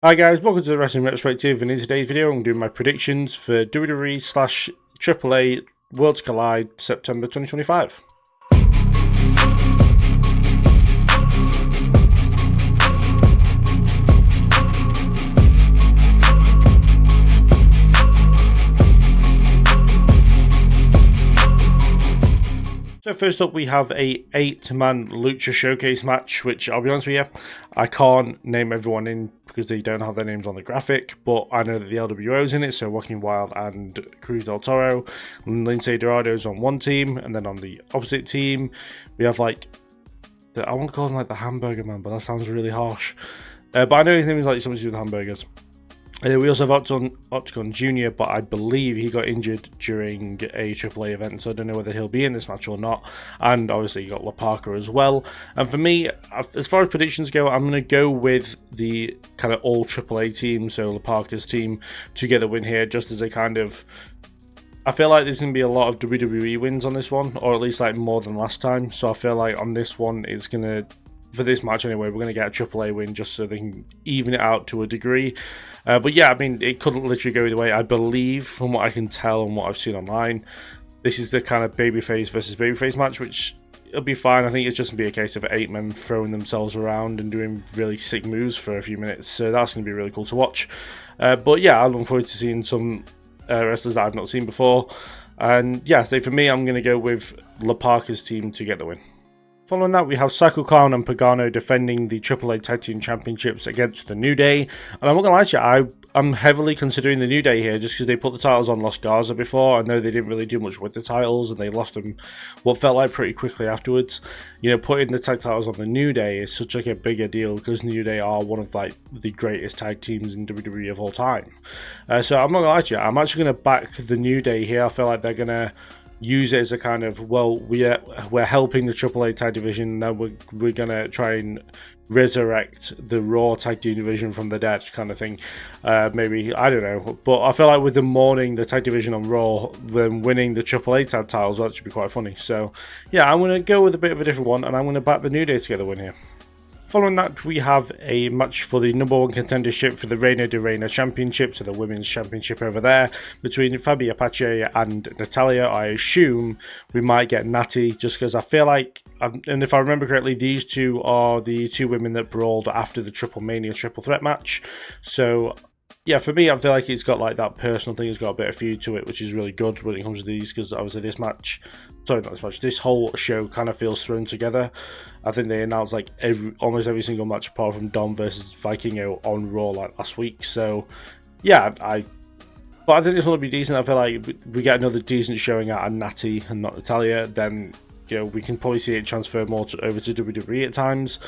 Hi guys, welcome to the Wrestling Retrospective, and in today's video I'm doing my predictions for WWE/AAA Worlds Collide September 2025. So first up we have a 8-man Lucha Showcase match, which I'll be honest with you, I can't name everyone in because they don't have their names on the graphic, but I know that the LWO's in it, so Joaquin Wilde and Cruz del Toro, and Lince Dorado's on one team, and then on the opposite team we have I want to call him like the Hamburger Man, but that sounds really harsh. But I know his name is like something to do with hamburgers. We also have Octagon Jr., but I believe he got injured during a AAA event, so I don't know whether he'll be in this match or not. And obviously you got La Parka as well. And for me, as far as predictions go, I'm going to go with the kind of all AAA team, so La Parka's team, to get the win here, just as a kind of... I feel like there's going to be a lot of WWE wins on this one, or at least like more than last time. So I feel like on this one, it's going to... For this match anyway, we're going to get a AAA win just so they can even it out to a degree. But yeah, I mean, it could literally go either way. I believe, from what I can tell and what I've seen online, this is the kind of babyface versus babyface match, which it'll be fine. I think it's just going to be a case of 8 men throwing themselves around and doing really sick moves for a few minutes. So that's going to be really cool to watch. But yeah, I look forward to seeing some wrestlers that I've not seen before. And yeah, so for me, I'm going to go with La Parka's team to get the win. Following that, we have Psycho Clown and Pagano defending the AAA Tag Team Championships against the New Day. And I'm not going to lie to you, I'm heavily considering the New Day here just because they put the titles on Los Garza before. I know they didn't really do much with the titles and they lost them what felt like pretty quickly afterwards. You know, putting the tag titles on the New Day is such like a bigger deal because New Day are one of like the greatest tag teams in WWE of all time. So I'm not going to lie to you, I'm actually going to back the New Day here. I feel like they're going to use it as a kind of, well, we're helping the AAA tag division, now we're gonna try and resurrect the Raw tag team division from the dead kind of thing. Maybe, I don't know, but I feel like with them mourning the tag division on Raw, them winning the AAA tag titles will actually be quite funny. So yeah, I'm gonna go with a bit of a different one, and I'm gonna back the New Day to get the win here. Following that, we have a match for the #1 contendership for the Reina de Reina Championship, so the Women's Championship over there, between Fabi Apache and Natalya. I assume we might get Natty, just because I feel like, and if I remember correctly, these two are the two women that brawled after the Triple Mania Triple Threat match. So yeah, for me, I feel like it's got like that personal thing, it's got a bit of feud to it, which is really good when it comes to these, because obviously this whole show kind of feels thrown together. I think they announced like almost every single match apart from Dom versus Vikingo on Raw like last week. So yeah, but I think this one will be decent. I feel like we get another decent showing out of Natty and not Natalya, then you know we can probably see it transfer more over to WWE at times.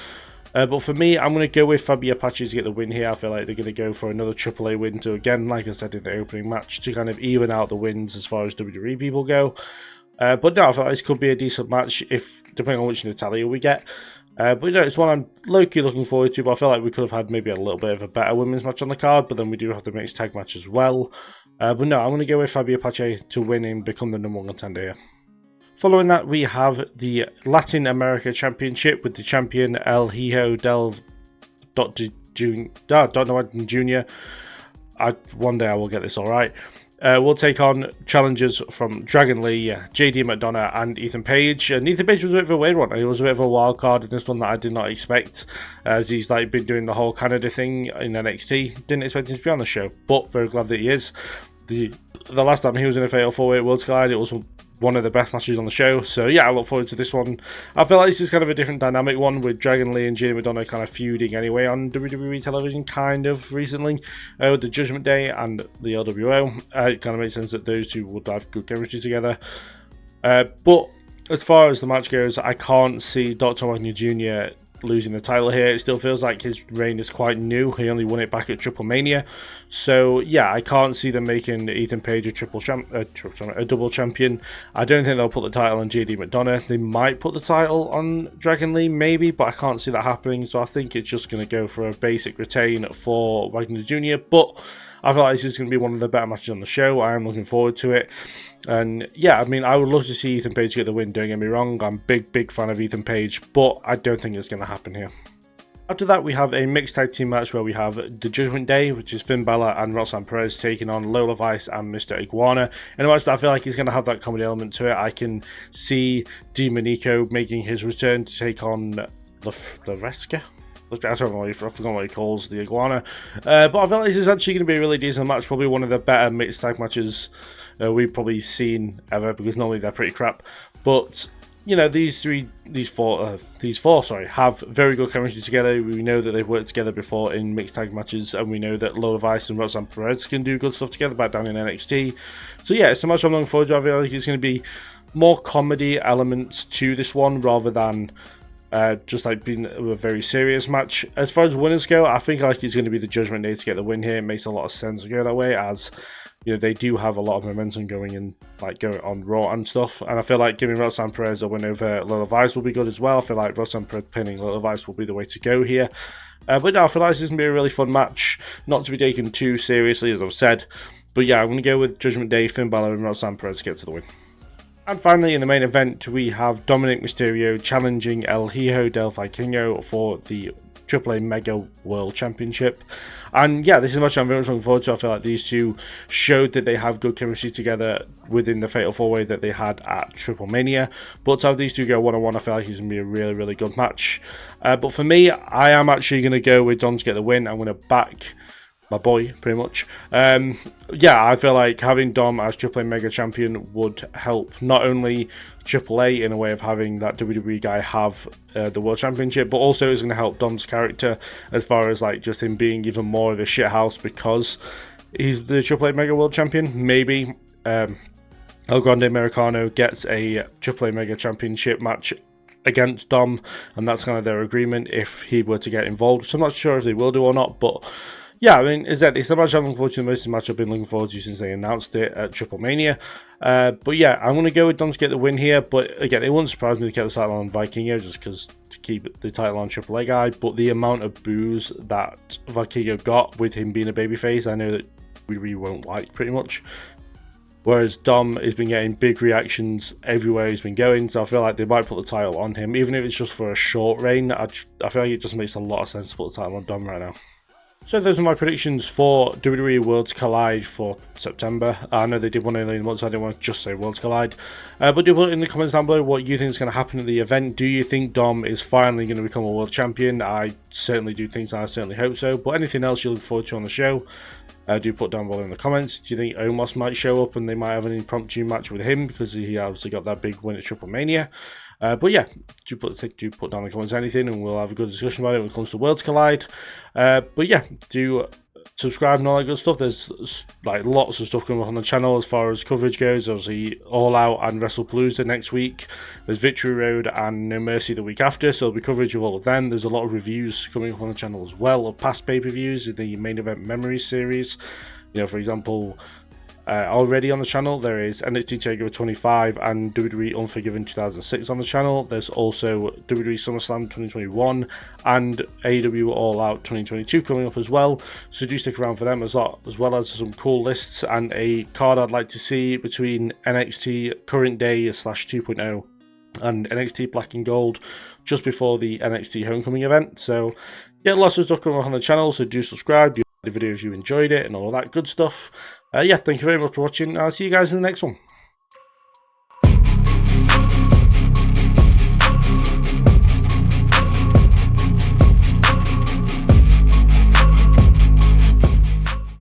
But for me, I'm going to go with Fabi Apache to get the win here. I feel like they're going to go for another AAA win to, again, like I said in the opening match, to kind of even out the wins as far as WWE people go. But no, I feel like this could be a decent match, depending on which Natalya we get. But you know, it's one I'm low-key looking forward to, but I feel like we could have had maybe a little bit of a better women's match on the card, but then we do have the mixed tag match as well. But no, I'm going to go with Fabi Apache to win and become the #1 contender here. Following that, we have the Latin America Championship with the champion El Hijo del Donovan Jr. One day I will get this all right. We'll take on challengers from Dragon Lee, JD McDonough, and Ethan Page. And Ethan Page was a bit of a weird one. It was a bit of a wild card in this one that I did not expect, as he's like been doing the whole Canada thing in NXT. Didn't expect him to be on the show, but very glad that he is. The last time he was in a Fatal 4-Way Worlds Collide, it was one of the best matches on the show. So yeah, I look forward to this one. I feel like this is kind of a different dynamic one, with Dragon Lee and JD McDonough kind of feuding anyway on WWE television kind of recently, with the Judgment Day and the LWO. It kind of makes sense that those two would have good chemistry together. But as far as the match goes, I can't see Dr. Wagner Jr. losing the title here. It still feels like his reign is quite new. He only won it back at Triple Mania. So yeah, I can't see them making Ethan Page a double champion. I don't think they'll put the title on JD McDonough. They might put the title on Dragon Lee maybe, but I can't see that happening. So I think it's just going to go for a basic retain for Wagner Jr. But I feel like this is going to be one of the better matches on the show. I am looking forward to it. And yeah, I mean, I would love to see Ethan Page get the win, don't get me wrong. I'm a big fan of Ethan Page, but I don't think it's going to happen here. After that, we have a mixed tag team match where we have the Judgment Day, which is Finn Balor and Roxanne Perez taking on Lola Vice and Mr. Iguana. In a match that I feel like is going to have that comedy element to it. I can see Domenico making his return to take on Laresca. I don't know, I forgot what he calls the Iguana. But I feel like this is actually going to be a really decent match. Probably one of the better mixed tag matches we've probably seen ever, because normally they're pretty crap. But you know, these four, have very good chemistry together. We know that they've worked together before in mixed tag matches, and we know that Lola Vice and Roxanne Perez can do good stuff together back down in NXT. So yeah, it's a match I'm looking forward to. I feel like it's going to be more comedy elements to this one rather than just like being a very serious match. As far as winners go, I think like it's going to be the Judgment Day to get the win here. It makes a lot of sense to go that way, as you know, they do have a lot of momentum going on Raw and stuff. And I feel like giving Roxanne Perez a win over Lola Vice will be good as well. I feel like Roxanne Perez pinning Lola Vice will be the way to go here. But no, I feel like this is going to be a really fun match, not to be taken too seriously, as I've said. But yeah, I'm going to go with Judgment Day, Finn Balor and Roxanne Perez to get to the win. And finally, in the main event, we have Dominic Mysterio challenging El Hijo del Vikingo for the AAA Mega World Championship. And yeah, this is a match I'm very much looking forward to. I feel like these two showed that they have good chemistry together within the Fatal 4-Way that they had at Triple Mania. But to have these two go one-on-one, I feel like it's going to be a really, really good match. But for me, I am actually going to go with Dom to get the win. I'm going to back my boy, pretty much. Yeah, I feel like having Dom as AAA Mega Champion would help not only AAA in a way of having that WWE guy have the World Championship, but also it's going to help Dom's character as far as like just him being even more of a shithouse because he's the AAA Mega World Champion. Maybe El Grande Americano gets a AAA Mega Championship match against Dom, and that's kind of their agreement if he were to get involved. So I'm not sure if they will do or not, but yeah, I mean, it's the match I'm looking forward to. Most of the match I've been looking forward to since they announced it at Triple Mania. But yeah, I'm going to go with Dom to get the win here. But again, it wouldn't surprise me to get the title on Vikingo just because to keep the title on AAA guy. But the amount of boos that Vikingo got with him being a babyface, I know that we really won't like pretty much. Whereas Dom has been getting big reactions everywhere he's been going, so I feel like they might put the title on him, even if it's just for a short reign. I feel like it just makes a lot of sense to put the title on Dom right now. So those are my predictions for WWE Worlds Collide for September. I know they did one earlier in the month, so I didn't want to just say Worlds Collide. But do put in the comments down below what you think is going to happen at the event. Do you think Dom is finally going to become a world champion? I certainly do think so. I certainly hope so. But anything else you look forward to on the show, do put down below in the comments. Do you think Omos might show up and they might have an impromptu match with him because he obviously got that big win at Triple Mania? But yeah, do put down in the comments anything, and we'll have a good discussion about it when it comes to Worlds Collide. But yeah, do subscribe and all that good stuff. There's like lots of stuff coming up on the channel as far as coverage goes. Obviously, All Out and WrestlePalooza next week. There's Victory Road and No Mercy the week after, so there'll be coverage of all of them. There's a lot of reviews coming up on the channel as well of past pay-per-views in the Main Event Memories series. You know, for example, already on the channel there is NXT TakeOver 25 and WWE Unforgiven 2006 on the channel. There's also WWE SummerSlam 2021 and AEW All Out 2022 coming up as well, so do stick around for them as well as some cool lists and a card I'd like to see between NXT Current Day / 2.0 and NXT Black and Gold just before the NXT Homecoming event. So yeah, lots of stuff coming up on the channel, so do subscribe, do the video if you enjoyed it and all that good stuff. Yeah, thank you very much for watching. I'll see you guys in the next one.